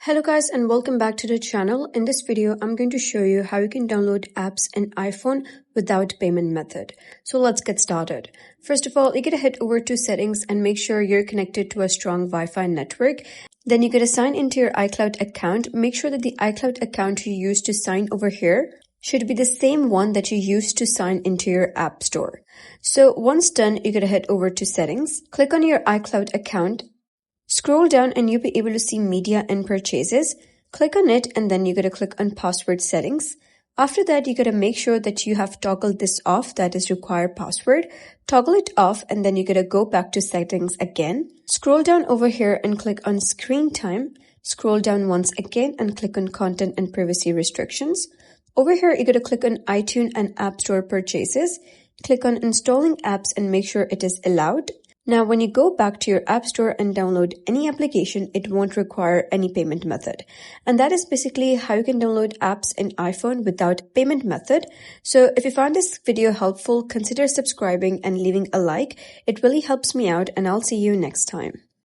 Hello guys and welcome back to the channel. In this video, I'm going to show you how you can download apps in iPhone without payment method. So let's get started. First of all, you gotta head over to settings and make sure you're connected to a strong Wi-Fi network. Then you gotta sign into your iCloud account. Make sure that the iCloud account you use to sign over here should be the same one that you used to sign into your app store. So once done, you gotta head over to settings, click on your iCloud account. Scroll down and you'll be able to see media and purchases. Click on it and then you gotta click on password settings. After that, you gotta make sure that you have toggled this off, that is require password. Toggle it off and then you gotta go back to settings again. Scroll down over here and click on screen time. Scroll down once again and click on content and privacy restrictions. Over here, you gotta click on iTunes and App Store purchases. Click on installing apps and make sure it is allowed. Now, when you go back to your app store and download any application, it won't require any payment method. And that is basically how you can download apps in iPhone without payment method. So if you found this video helpful, consider subscribing and leaving a like. It really helps me out and I'll see you next time.